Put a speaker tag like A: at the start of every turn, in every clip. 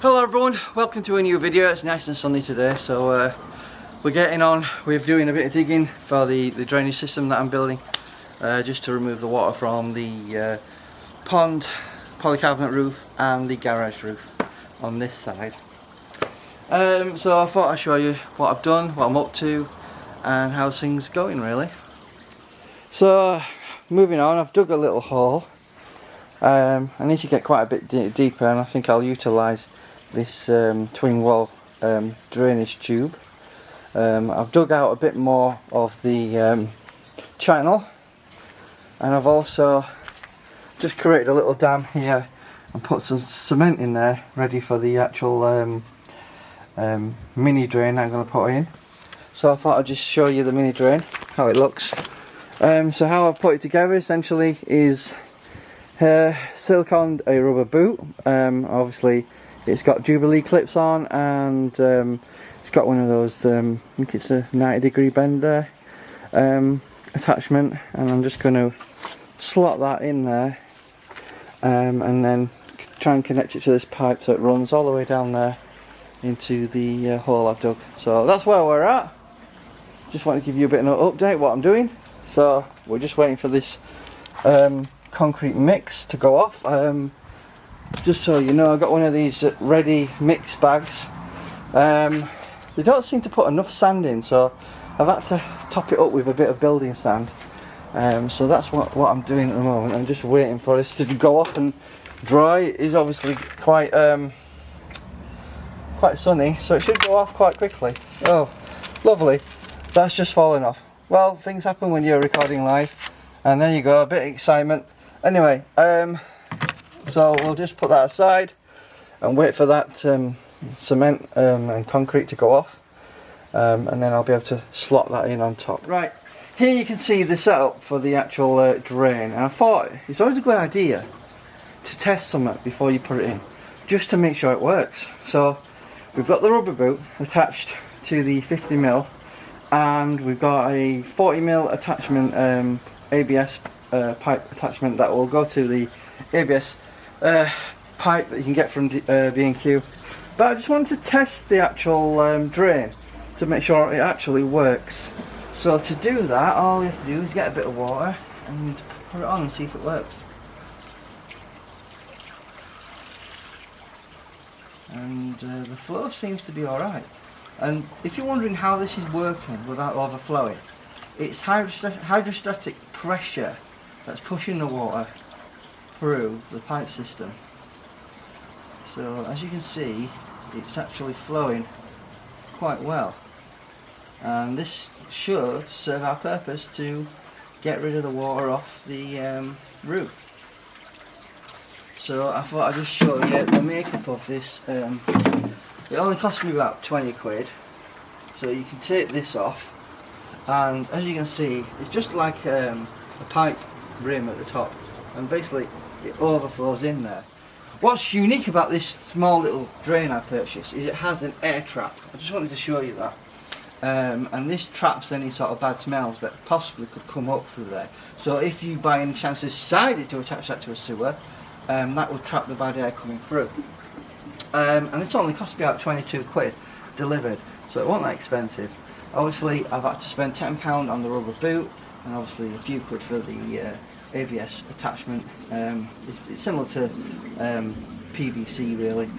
A: Hello everyone, welcome to a new video. It's nice and sunny today, so we're getting on with doing a bit of digging for the drainage system that I'm building, just to remove the water from the pond, polycarbonate roof and the garage roof on this side. So I thought I'd show you what I've done, what I'm up to and how things are going really. So moving on, I've dug a little hole. I need to get quite a bit deeper, and I think I'll utilise this twin wall drainage tube. I've dug out a bit more of the channel, and I've also just created a little dam here and put some cement in there ready for the actual mini drain that I'm going to put in. So I thought I'd just show you the mini drain, how it looks. So how I've put it together essentially is siliconed a rubber boot. Obviously it's got Jubilee clips on, and it's got one of those, I think it's a 90-degree bend there, attachment, and I'm just going to slot that in there, and then try and connect it to this pipe so it runs all the way down there into the hole I've dug. So that's where we're at. Just want to give you a bit of an update what I'm doing. So we're just waiting for this concrete mix to go off. Just so you know, I got one of these ready mix bags. They don't seem to put enough sand in, so I've had to top it up with a bit of building sand. So that's what I'm doing at the moment. I'm just waiting for this to go off and dry. It is obviously quite sunny, so it should go off quite quickly. Oh, lovely. That's just fallen off. Well, things happen when you're recording live, and there you go, a bit of excitement. Anyway, so we'll just put that aside and wait for that cement and concrete to go off, and then I'll be able to slot that in on top. Right, here you can see the setup for the actual drain, and I thought it's always a good idea to test something before you put it in, just to make sure it works. So we've got the rubber boot attached to the 50mm, and we've got a 40mm attachment, ABS pipe attachment that will go to the ABS pipe that you can get from B&Q. But I just wanted to test the actual drain to make sure it actually works. So to do that, all we have to do is get a bit of water and put it on and see if it works. And the flow seems to be alright. And if you're wondering how this is working without overflowing, it's hydrostatic pressure that's pushing the water through the pipe system. So as you can see, it's actually flowing quite well, and this should serve our purpose to get rid of the water off the roof. So I thought I'd just show you the makeup of this. It only cost me about 20 quid. So you can take this off, and as you can see, it's just like a pipe rim at the top, and basically it overflows in there. What's unique about this small little drain I purchased is it has an air trap. I just wanted to show you that. And this traps any sort of bad smells that possibly could come up through there. So if you by any chance decided to attach that to a sewer, that would trap the bad air coming through. And it's only cost me about 22 quid delivered, so it wasn't that expensive. Obviously I've had to spend £10 on the rubber boot, and obviously a few quid for the ABS attachment. It's similar to PVC really,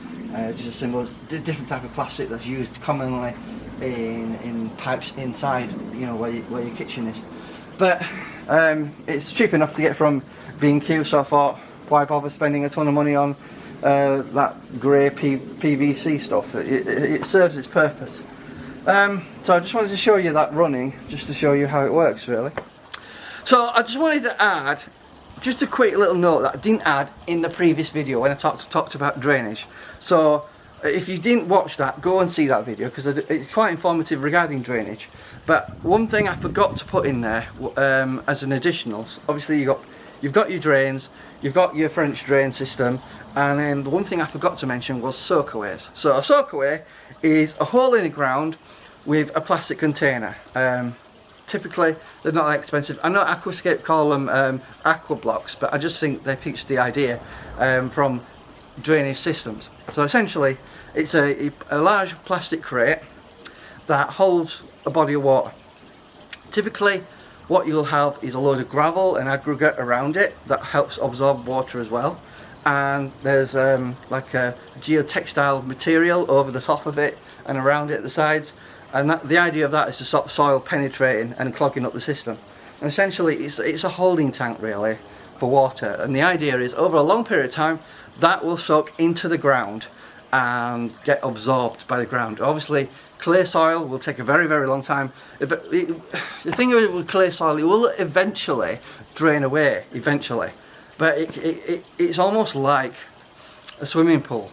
A: just a similar, different type of plastic that's used commonly in pipes inside, you know, where your kitchen is. But it's cheap enough to get from B&Q, so I thought, why bother spending a ton of money on that grey PVC stuff? It serves its purpose. So I just wanted to show you that running, just to show you how it works really. So I just wanted to add just a quick little note that I didn't add in the previous video when I talked about drainage. So if you didn't watch that, go and see that video, because it's quite informative regarding drainage. But one thing I forgot to put in there as an additional, obviously you've got your drains, you've got your French drain system, and then the one thing I forgot to mention was soakaways. So a soakaway is a hole in the ground with a plastic container. Typically they're not that expensive. I know Aquascape call them aqua blocks, but I just think they pitched the idea from drainage systems. So essentially It's a large plastic crate that holds a body of water. Typically what you'll have is a load of gravel and aggregate around it that helps absorb water as well, and there's like a geotextile material over the top of it and around it at the sides, and the idea of that is to stop soil penetrating and clogging up the system. And essentially it's a holding tank really for water, and the idea is over a long period of time that will soak into the ground and get absorbed by the ground. Obviously clay soil will take a very, very long time. The thing with clay soil, it will eventually drain away, but it's almost like a swimming pool,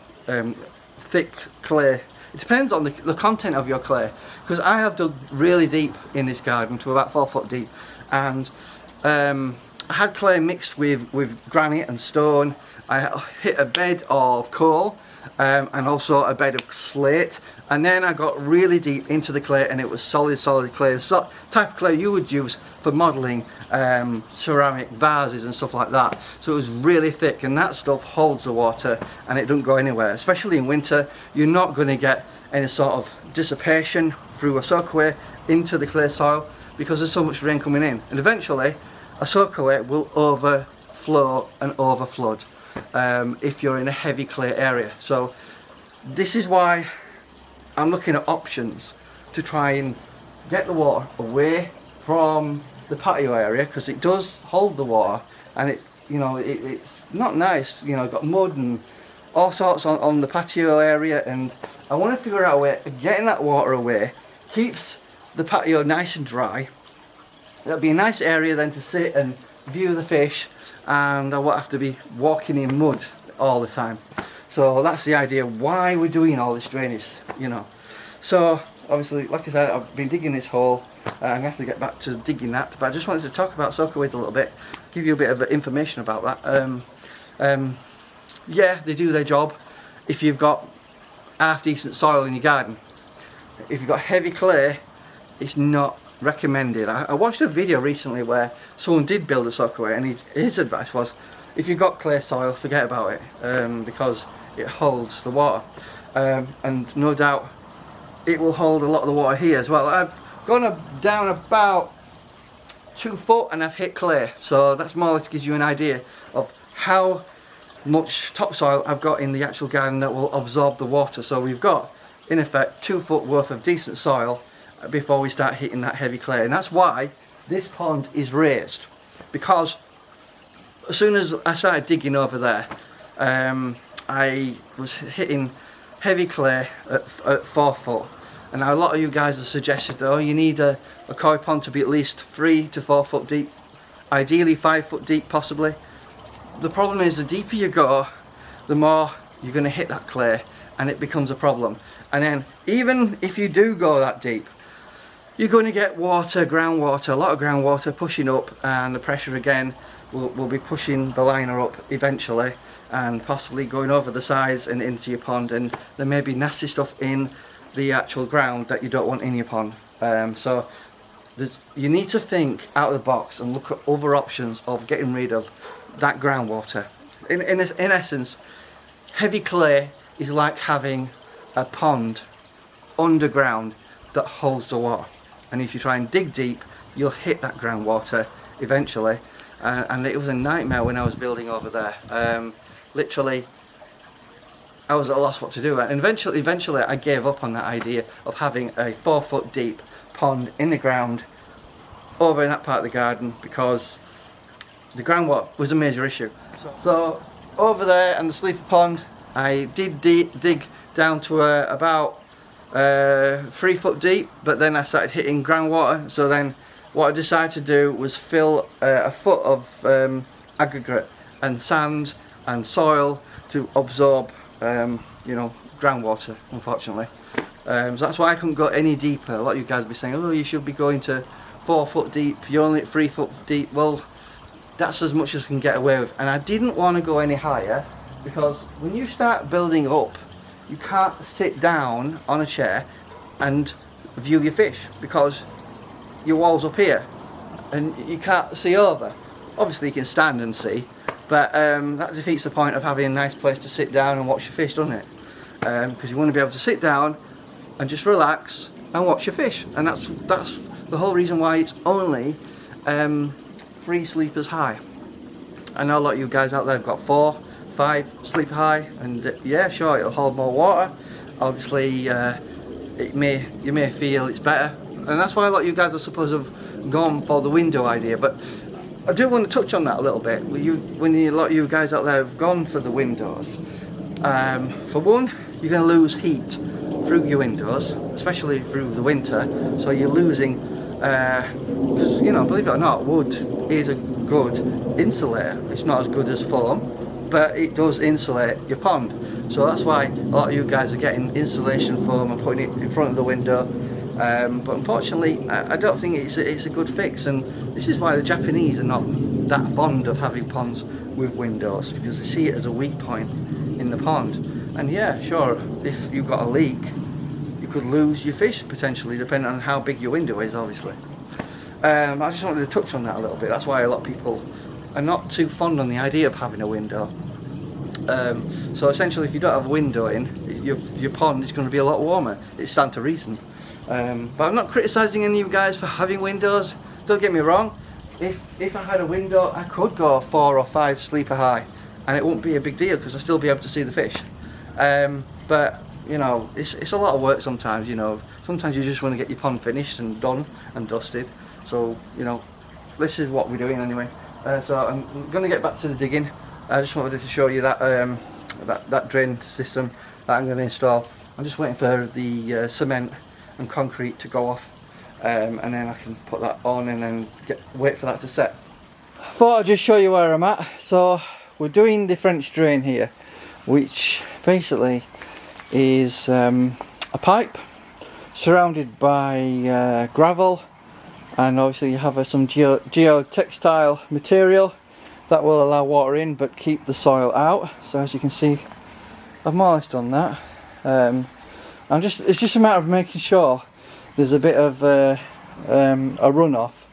A: thick clay. It depends on the content of your clay, because I have dug really deep in this garden to about 4 foot deep, and I had clay mixed with granite and stone. I hit a bed of coal and also a bed of slate, and then I got really deep into the clay, and it was solid clay, the type of clay you would use for modelling ceramic vases and stuff like that. So it was really thick, and that stuff holds the water and it doesn't go anywhere. Especially in winter, you're not going to get any sort of dissipation through a soakaway into the clay soil because there's so much rain coming in, and eventually a soakaway will overflow and overflood if you're in a heavy clay area. So this is why I'm looking at options to try and get the water away from the patio area, because it does hold the water, and it's not nice, got mud and all sorts on the patio area, and I want to figure out a way of getting that water away, keeps the patio nice and dry. It'll be a nice area then to sit and view the fish, and I won't have to be walking in mud all the time. So that's the idea why we're doing all this drainage, So obviously, like I said, I've been digging this hole. I'm going to have to get back to digging that, but I just wanted to talk about soakaways a little bit, give you a bit of information about that. Yeah, they do their job if you've got half decent soil in your garden. If you've got heavy clay, it's not recommended. I watched a video recently where someone did build a soakaway, and his advice was, if you've got clay soil, forget about it, because it holds the water, and no doubt it will hold a lot of the water here as well. I've gone down about 2 foot and I've hit clay, so that's more or less gives you an idea of how much topsoil I've got in the actual garden that will absorb the water. So we've got in effect 2 foot worth of decent soil before we start hitting that heavy clay, and that's why this pond is raised, because as soon as I started digging over there, I was hitting heavy clay at 4 foot, and a lot of you guys have suggested that, oh, you need a koi pond to be at least 3 to 4 foot deep, ideally 5 foot deep possibly. The problem is, the deeper you go, the more you're going to hit that clay, and it becomes a problem. And then even if you do go that deep, you're going to get water, groundwater, a lot of groundwater pushing up, and the pressure again will be pushing the liner up eventually, and possibly going over the sides and into your pond, and there may be nasty stuff in the actual ground that you don't want in your pond. So you need to think out of the box and look at other options of getting rid of that groundwater. In essence, heavy clay is like having a pond underground that holds the water, and if you try and dig deep, you'll hit that groundwater eventually, and it was a nightmare when I was building over there. Literally, I was at a loss what to do, and eventually I gave up on that idea of having a 4 foot deep pond in the ground over in that part of the garden, because the groundwater was a major issue. So over there in the sleeper pond, I did dig down to about 3 foot deep, but then I started hitting groundwater. So then what I decided to do was fill a foot of aggregate and sand and soil to absorb groundwater, unfortunately. So that's why I couldn't go any deeper. A lot of you guys will be saying, oh, you should be going to 4 foot deep, you're only at 3 foot deep. Well, that's as much as I can get away with, and I didn't want to go any higher, because when you start building up, you can't sit down on a chair and view your fish, because your wall's up here and you can't see over. Obviously you can stand and see, but that defeats the point of having a nice place to sit down and watch your fish, doesn't it? because you want to be able to sit down and just relax and watch your fish, and that's the whole reason why it's only 3 sleepers high. I know a lot of you guys out there have got 4, 5 sleeper high, and yeah, sure, it'll hold more water. Obviously, you may feel it's better, and that's why a lot of you guys, I suppose, have gone for the window idea. But I do want to touch on that a little bit. A lot of you guys out there have gone for the windows, for one, you're going to lose heat through your windows, especially through the winter. So you're losing, because, you know, believe it or not, wood is a good insulator. It's not as good as foam, but it does insulate your pond. So that's why a lot of you guys are getting insulation foam and putting it in front of the window. But unfortunately, I don't think it's a good fix, and this is why the Japanese are not that fond of having ponds with windows, because they see it as a weak point in the pond. And yeah, sure, if you've got a leak, you could lose your fish potentially, depending on how big your window is, obviously. I just wanted to touch on that a little bit. That's why a lot of people are not too fond on the idea of having a window. So essentially, if you don't have a window in, your pond is going to be a lot warmer. It's stand to reason. But I'm not criticising any of you guys for having windows. Don't get me wrong. If I had a window, I could go 4 or 5 sleeper high, and it wouldn't be a big deal because I'd still be able to see the fish. But you know, it's a lot of work sometimes. You know, sometimes you just want to get your pond finished and done and dusted. So you know, this is what we're doing anyway. So I'm going to get back to the digging. I just wanted to show you that that drain system that I'm going to install. I'm just waiting for the cement and concrete to go off, and then I can put that on and then wait for that to set. Thought I'd just show you where I'm at. So we're doing the French drain here, which basically is a pipe surrounded by gravel, and obviously you have some geotextile material that will allow water in but keep the soil out. So as you can see, I've more or less done that. It's just a matter of making sure there's a bit of a runoff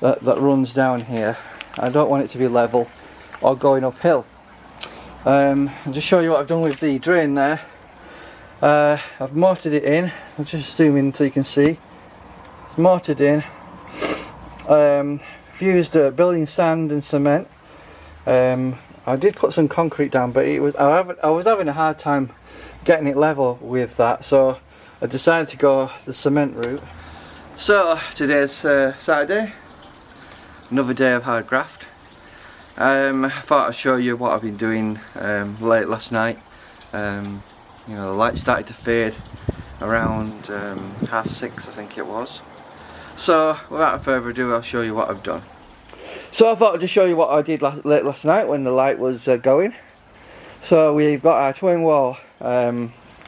A: that runs down here. I don't want it to be level or going uphill. I'll just show you what I've done with the drain there. I've mortared it in. I'll just zoom in so you can see. It's mortared in. Fused building sand and cement. I did put some concrete down, but I was having a hard time getting it level with that, so I decided to go the cement route. So today's Saturday, another day of hard graft. I thought I'd show you what I've been doing late last night. You know, the light started to fade around 6:30, I think it was. So without further ado, I'll show you what I've done. So I thought I'd just show you what I did late last night when the light was going. So we've got our twin wall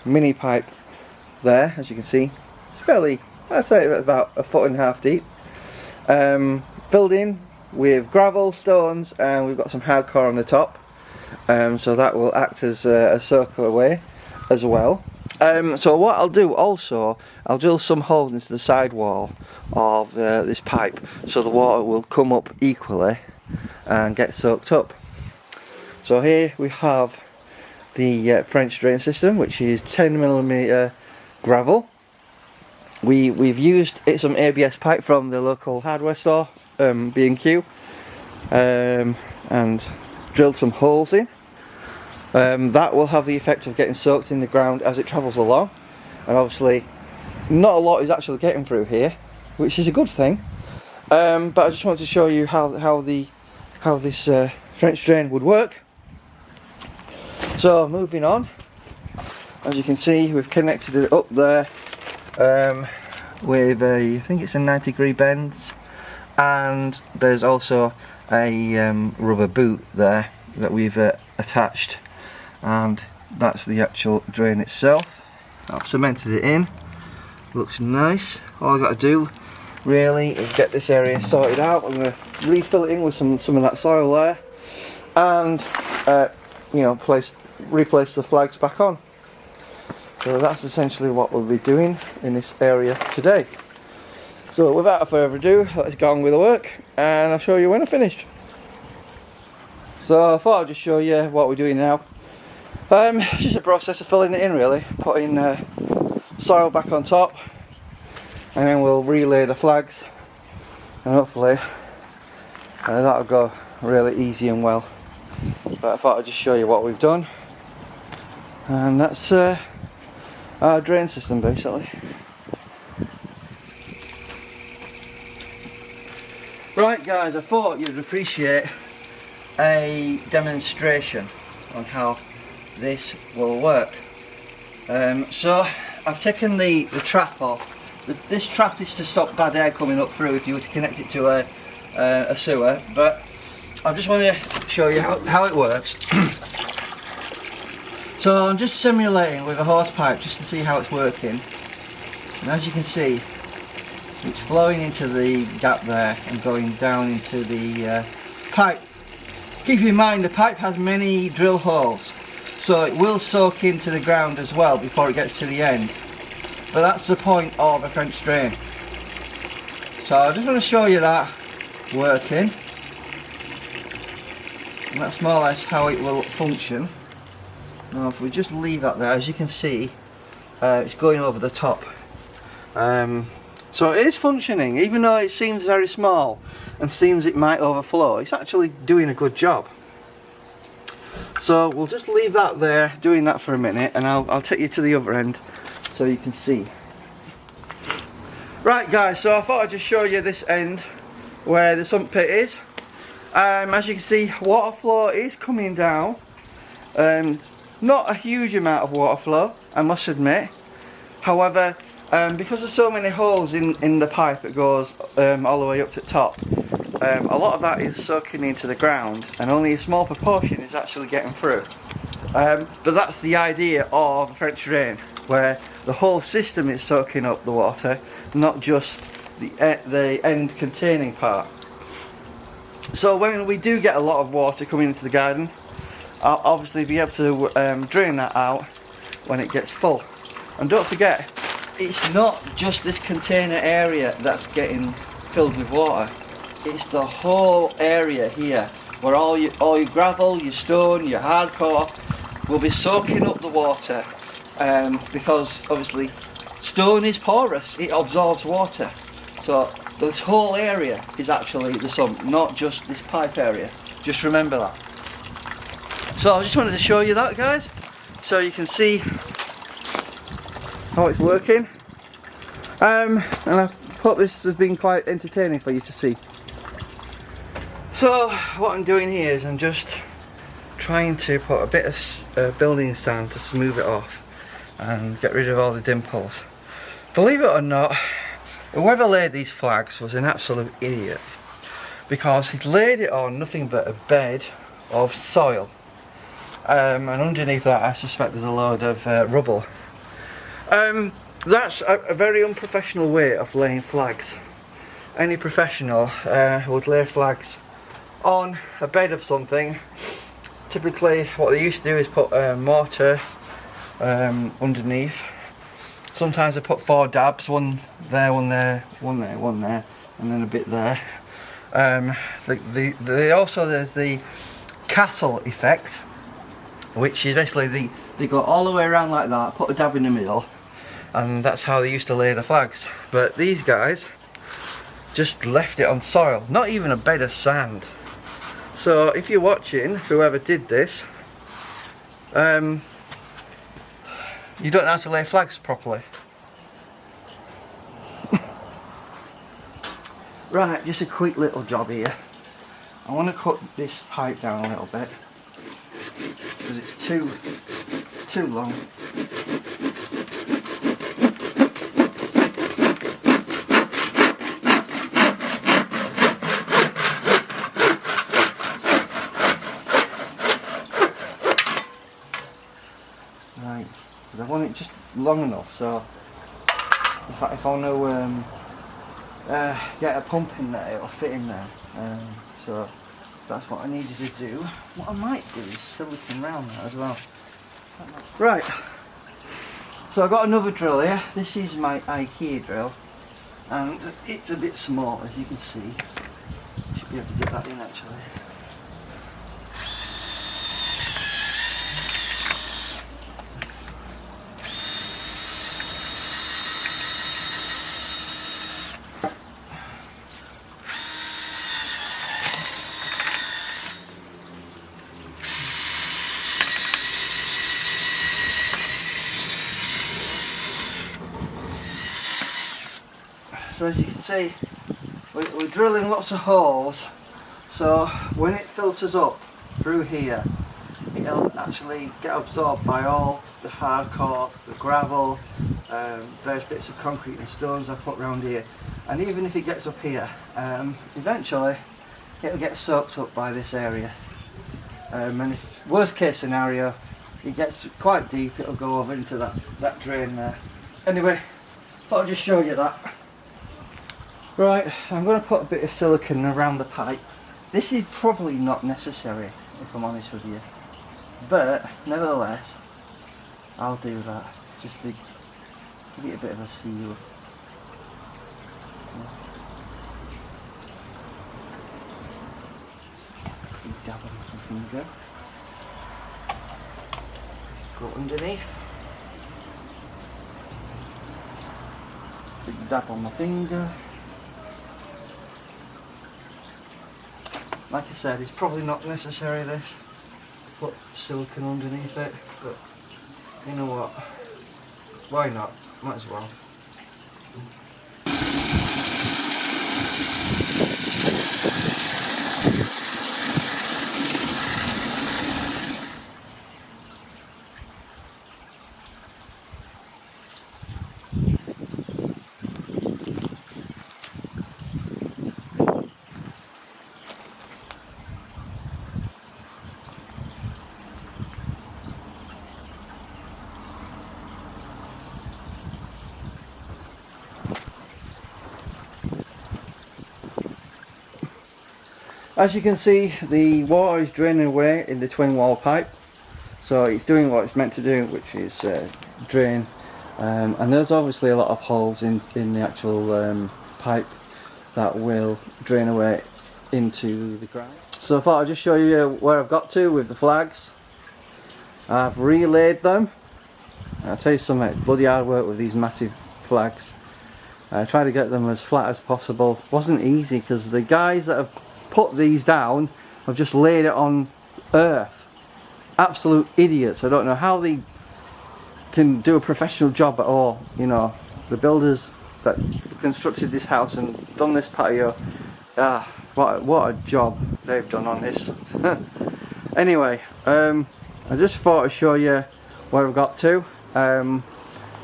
A: mini pipe there, as you can see. It's fairly, I'd say about 1.5 feet deep. Filled in with gravel, stones, and we've got some hardcore on the top. So that will act as a soakaway as well. So what I'll do also, I'll drill some holes into the side wall of this pipe so the water will come up equally and get soaked up. So here we have the French drain system, which is 10mm gravel. We've used some ABS pipe from the local hardware store, B&Q, and drilled some holes in. That will have the effect of getting soaked in the ground as it travels along, and obviously not a lot is actually getting through here, which is a good thing. But I just wanted to show you how this French drain would work. So moving on, as you can see, we've connected it up there with I think it's a 90-degree bend, and there's also a rubber boot there that we've attached, and that's the actual drain itself. I've cemented it in, looks nice. All I've got to do really is get this area sorted out. I'm going to refill it in with some of that soil there, and you know, replace the flags back on. So that's essentially what we'll be doing in this area today. So without further ado, let's get on with the work, and I'll show you when I finish. So I thought I'd just show you what we're doing now. It's just a process of filling it in really, putting soil back on top, and then we'll relay the flags, and hopefully that'll go really easy and well. But I thought I'd just show you what we've done, and that's our drain system basically. Right guys, I thought you'd appreciate a demonstration on how this will work. So I've taken the trap off. This trap is to stop bad air coming up through if you were to connect it to a sewer, but I just want to show you how it works. So I'm just simulating with a hose pipe just to see how it's working, and as you can see, it's flowing into the gap there and going down into the pipe. Keep in mind the pipe has many drill holes, so it will soak into the ground as well before it gets to the end. But that's the point of a French drain. So I just want to show you that working. And that's more or less how it will function. Now if we just leave that there, as you can see, it's going over the top. So it is functioning, even though it seems very small and seems it might overflow. It's actually doing a good job. So we'll just leave that there, doing that for a minute, and I'll take you to the other end so you can see. Right guys, so I thought I'd just show you this end where the sump pit is. As you can see, water flow is coming down. Not a huge amount of water flow, I must admit. However, because there's so many holes in the pipe that goes all the way up to the top, a lot of that is soaking into the ground and only a small proportion is actually getting through. But that's the idea of a French drain, where the whole system is soaking up the water, not just the end containing part. So when we do get a lot of water coming into the garden, I'll obviously be able to drain that out when it gets full. And don't forget, it's not just this container area that's getting filled with water. It's the whole area here, where all your gravel, your stone, your hardcore will be soaking up the water, because obviously stone is porous, it absorbs water. So this whole area is actually the sump, not just this pipe area. Just remember that. So I just wanted to show you that guys, so you can see how it's working. And I hope this has been quite entertaining for you to see. So what I'm doing here is I'm just trying to put a bit of building sand to smooth it off and get rid of all the dimples. Believe it or not, whoever laid these flags was an absolute idiot, because he'd laid it on nothing but a bed of soil, and underneath that I suspect there's a load of rubble. That's a very unprofessional way of laying flags. Any professional would lay flags on a bed of something. Typically what they used to do is put mortar underneath. Sometimes they put 4 dabs, one there, one there, one there, one there, and then a bit there. Also there's the castle effect, which is basically they go all the way around like that, put a dab in the middle, and that's how they used to lay the flags. But these guys just left it on soil, not even a bed of sand. So if you're watching, whoever did this, you don't know how to lay flags properly. Right, just a quick little job here. I want to cut this pipe down a little bit because it's too long. Right, because I want it just long enough, so if I want to get a pump in there, it'll fit in there. So that's what I need you to do. What I might do is silicone round that as well. Right, so I've got another drill here. This is my IKEA drill, and it's a bit small, as you can see. Should be able to get that in actually. So as you can see, we're drilling lots of holes, so when it filters up through here, it'll actually get absorbed by all the hardcore, the gravel, various bits of concrete and stones I put around here, and even if it gets up here, eventually it'll get soaked up by this area, and if worst case scenario it gets quite deep, it'll go over into that drain there. Anyway, thought I'd just show you that. Right, I'm going to put a bit of silicone around the pipe. This is probably not necessary, if I'm honest with you, but nevertheless I'll do that just to give it a bit of a seal. Dab on my finger, go underneath, big dab on my finger. Like I said, it's probably not necessary this, put silicone underneath it, but you know what, why not, might as well. As you can see, the water is draining away in the twin wall pipe, so it's doing what it's meant to do, which is drain, and there's obviously a lot of holes in the actual pipe that will drain away into the ground. So I thought I'd just show you where I've got to with the flags. I've relayed them. I'll tell you something, it's bloody hard work with these massive flags. I tried to get them as flat as possible. It wasn't easy because the guys that have put these down have just laid it on earth. Absolute idiots. I don't know how they can do a professional job at all. You know, the builders that constructed this house and done this patio, what a job they've done on this. Anyway, I just thought I'd show you where I've got to.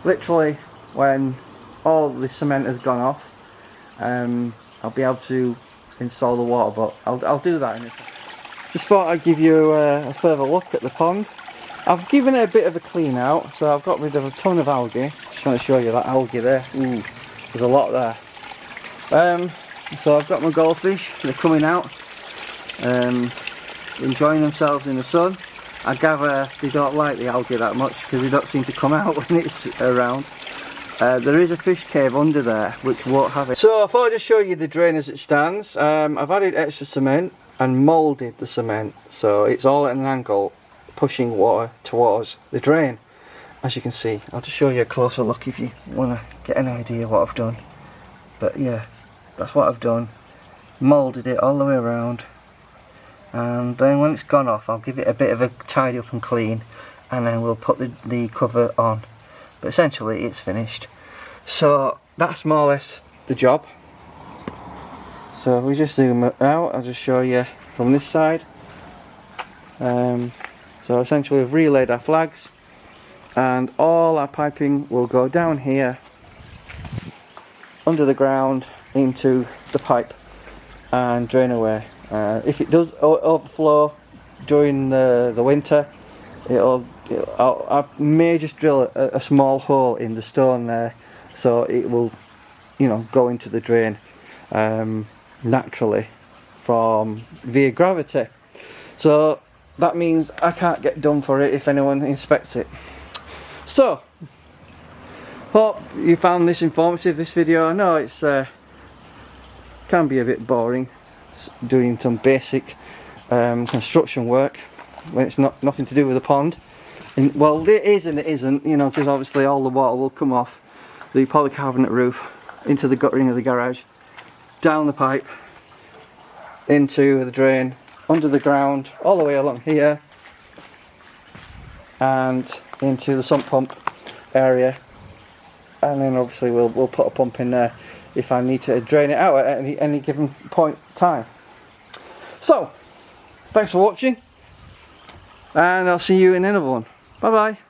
A: Literally when all the cement has gone off, I'll be able to install the water, but I'll do that in a second. Just thought I'd give you a further look at the pond. I've given it a bit of a clean out, so I've got rid of a ton of algae. Just want to show you that algae there. Ooh, there's a lot there. So I've got my goldfish, they're coming out, enjoying themselves in the sun. I gather they don't like the algae that much because they don't seem to come out when it's around. There is a fish cave under there which won't have it. So I thought I'd just show you the drain as it stands. I've added extra cement and moulded the cement, so it's all at an angle pushing water towards the drain. As you can see, I'll just show you a closer look if you want to get an idea of what I've done. But yeah, that's what I've done. Moulded it all the way around, and then when it's gone off I'll give it a bit of a tidy up and clean, and then we'll put the cover on. But essentially it's finished. So that's more or less the job. So if we just zoom out, I'll just show you from this side. So essentially we've relayed our flags, and all our piping will go down here under the ground into the pipe and drain away. If it does overflow during the winter, I may just drill a small hole in the stone there, so it will, you know, go into the drain naturally via gravity. So that means I can't get done for it if anyone inspects it. So hope you found this informative, this video. I know it's can be a bit boring doing some basic construction work when it's nothing to do with the pond. And, well, it is and it isn't, you know, because obviously all the water will come off the polycarbonate roof into the guttering of the garage, down the pipe, into the drain, under the ground, all the way along here, and into the sump pump area, and then obviously we'll put a pump in there if I need to drain it out at any given point time. So thanks for watching, and I'll see you in another one. Bye bye.